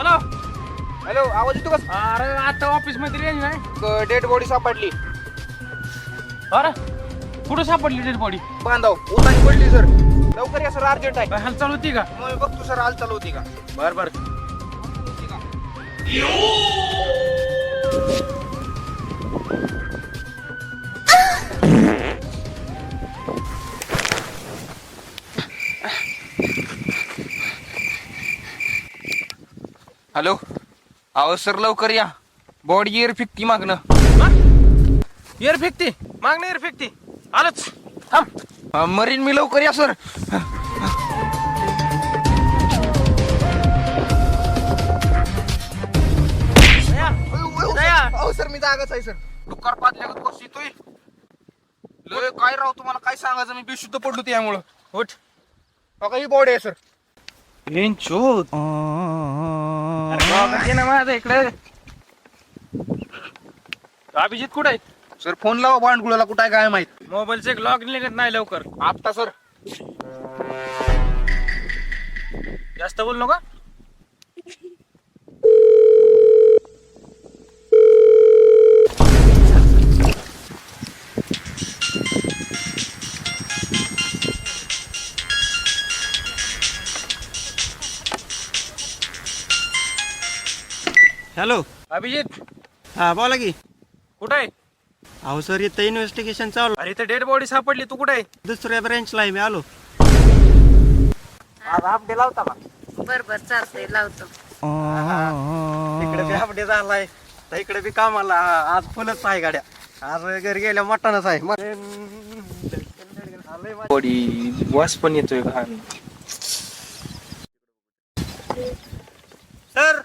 Hello hello, आवाज येतो का? अरे आता ऑफिस मध्ये रेंज नाही. डेड बॉडी सापडली. अरे कुठं सापडली डेड बॉडी? बांधाव उतानी पडली सर. लवकर या सर, अर्जंट आहे. काय हालचाल होती का? मग बघतो सर, हाल चालू होती का? बर बर. हॅलो, आवाज सर लवकर या. बॉडी एअर फिक्की मागणं. एअर फेकते मागणं, एअर फेकते. आलंच थांब. मरीन मी, लवकर या सर. अहो सर, मी जागाच आहे सर. दुकार पाजल्यागत बस येतोय. लय काय राव, तुम्हाला काय सांगायचं, मी बेशुद्ध पडलो त्यामुळं. उठ. बघा ही बॉडी आहे सर. चोत ना माझा इकडे. अभिजित कुठे आहे? सर फोन लावा भांडकुळाला, कुठं आहे काय माहित. मोबाईलचे लॉग निघत नाही लवकर. आता सर. जास्त बोल नका. हॅलो. अभिजित हा बोला की. कुठे आहे? अहो सर, इथं इन्व्हेस्टिगेशन चालू. अरे इथे डेड बॉडी सापडली. तू कुठे आहे? दुसऱ्या ब्रँचला आहे मी, आलो. अपडे लावता का? बर बर चालतंय, लावतो. इकडे बी अपडेट झालाय, तर इकडे बी कामाला. आज फुलच आहे गाड्या. आज घरी गेल्या मटणच आहे. बॉडी वास पण येतोय का? सर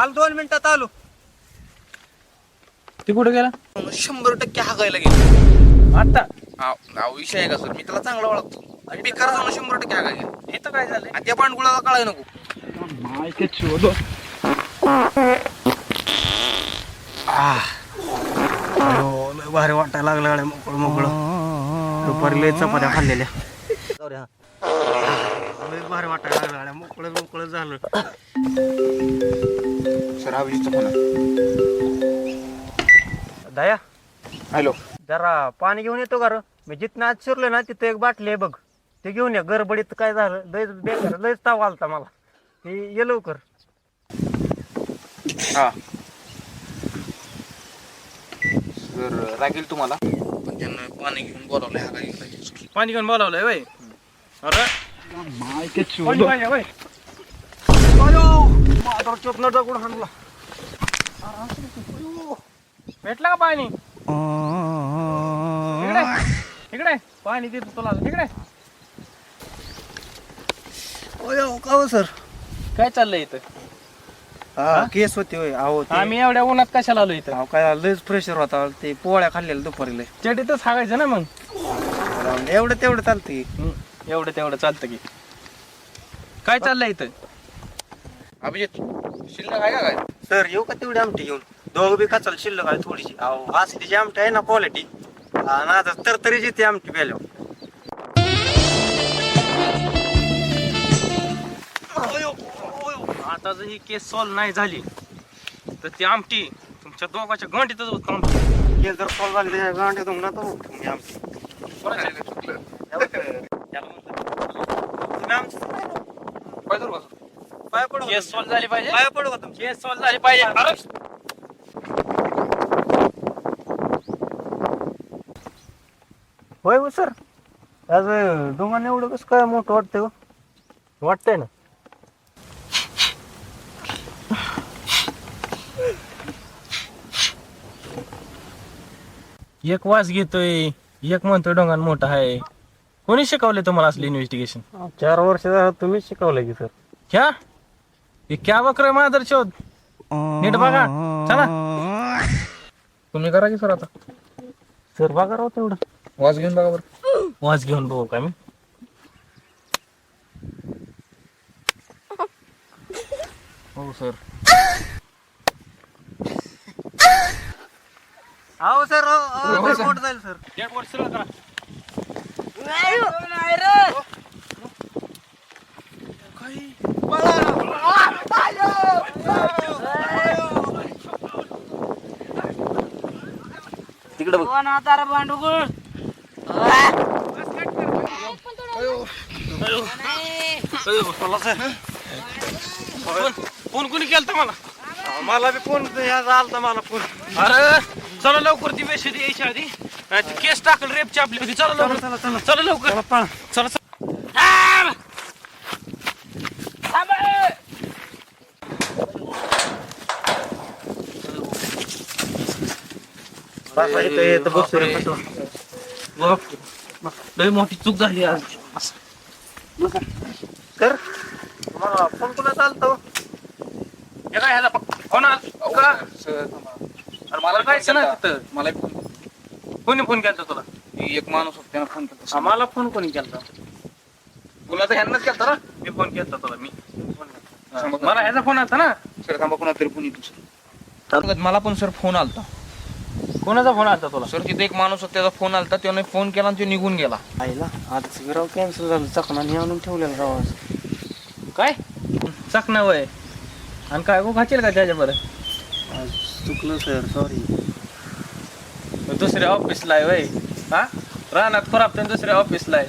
आलो, 2 मिनिटात आलो. ती कुठे गेला? 100% हागायला गेलो. आता विषय आहे का सर, मी त्याला चांगला ओळखतो. आणि बेकार जाऊन 100% हागायला गेलो. इथं काय झालंय? आणि त्या भांडकुळाला कळाय नको. लय भारी वाटायला लागलं गाड्या, मोकळं मोकळं. दुपारी लय चपात्या खाल्लेल्या. लय भारी वाटायला लागलं गाड्या, मोकळं मोकळं झालं. सर अभिजितचा फोन आहे. दया, हॅलो. जरा पाणी घेऊन येतो का रे? मी जिथं आज शिरलो ना, तिथं एक बाटली आहे बघ, ते घेऊन ये. गडबडीत काय झालं, लयच बेकार, लयच ताव आलता मला. ते ये लवकर. हा सर, रागेल तुम्हाला, पण त्यांना पाणी घेऊन बोलावलंय हागायला. पाणी घेऊन बोलावलंय वय? अरे पाणी पाहिजे वय? चोपना दगड हाणला. भेटला का पाणी? इकडे इकडे पाणी देतो तुला. इकडे का सर? काय चाललंय इथं? केस होते होय. अहो ते- आम्ही एवढ्या उन्हात कशाला आलो इथं? अहो, काय लयच प्रेशर होता. ते पोळ्या खाल्लेल्या दुपारी लय. चेटीतच सांगायचं ना मग. एवढं तेवढं चालतंय. एवढं तेवढं चालतं की. काय चाललंय इथं? अभिजित, शिल्लक आहे का काय? सर येऊ का तेवढी आमटी घेऊन? दोघं बी कचाल शिल्लक आहे थोडीशी. अहो अशी तिची आमटी आहे ना क्वालिटी. आता तरतरीच येते आमटी प्यायल्यावर. आता जर ही केस सॉल्व नाही झाली तर ती आमटी तुमच्या दोघांच्या गंडीतच होत आमटी. हे जर कॉल झाली त्याच्या गांठ्यातून ना तर तुम्ही आमटी. तुम्ही आमची पाय पडू का? केस सॉल्व झाली पाहिजे. पाय पडू का तुमची? केस सॉल्व झाली पाहिजे. अरे! होय हो सर. आज डोंगाने एवढं कसं काय मोठं वाटतंय हो? वाटतंय ना. एक वास घेतोय, एक म्हणतोय डोंगान मोठा आहे. कोणी शिकवलंय तुम्हाला असलं इन्व्हेस्टिगेशन? 4 वर्ष झालं तुम्हीच शिकवलंय की सर. क्या हे क्या वक्र मादर शोध. नीट बघा. चला तुम्ही करा की सर. आता सर बघा राव तेवढं. वाज घेऊन बघा बरं. वास घेऊन बघू का मी? हो सर. अहो सर, मोठं जाईल सर. एक वर्ष करा. नाही रे. काही तिकडे बघ. कोण आता भांडुगुळ फोन कोणी केलता मला? मला बी फोन आलता मला फोन. अरे चला लवकर ती वेशी यायच्या आधी नाही ती केस टाकल रेपची आपली होती. चला लवकर चला लवकर चला लय मोठी चूक झाली आज. तर मला फोन कुणा चालतो? हे काय ह्याला फोन आला? अरे मला जायचं ना तिथं. मला कोणी फोन केलता तुला? एक माणूस होता त्यानं फोन केला. मला फोन कोणी केलता? तुला तर ह्यांनाच केलता ना. मी फोन केलता तुला. मी मला ह्याचा फोन आलता ना. सर थांबा कोणा तरी फोन येतो सर. मला पण सर फोन आलता. कोणाचा फोन आलता तुला? सर तिथे एक माणूस होता त्याचा फोन आलता त्याने फोन केला आणि तो निघून गेला. आईला आज राव कॅन्सल झालं. चकना आणून ठेवलेलं राव आज. काय चकना वय आणि काय गो खाचेल का त्याच्या बरं? आज चुकलं सर, सॉरी. दुसऱ्या ऑफिसला आहे वय. हा रानात खराब दुसऱ्या ऑफिसला आहे.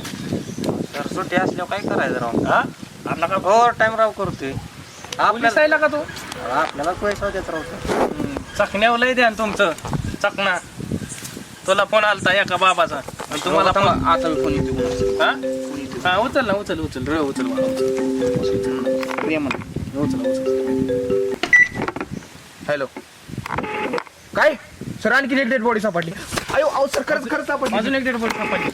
सर सुट्टी असल्यावर काय करायचं राव? हा आपला का ओव्हर टाइम राव करतोय. पोलीस आहे का तू? आपल्याला पैसा देत राव सर. चकण्यावर लय द्या तुमचं चकना. तुला फोन आलता एका बाबाचा आणि तुम्हाला थांबा, फोन आता मी फोन येतो. हा हा उचल ना उचल उचल रे उचल मला उचल उचल. हॅलो. काय सर आणखी एक डेड बॉडी सापडली. अयो अहो सर खरंच खरंच सापडली. अजून एक डेड बॉडी सापडली.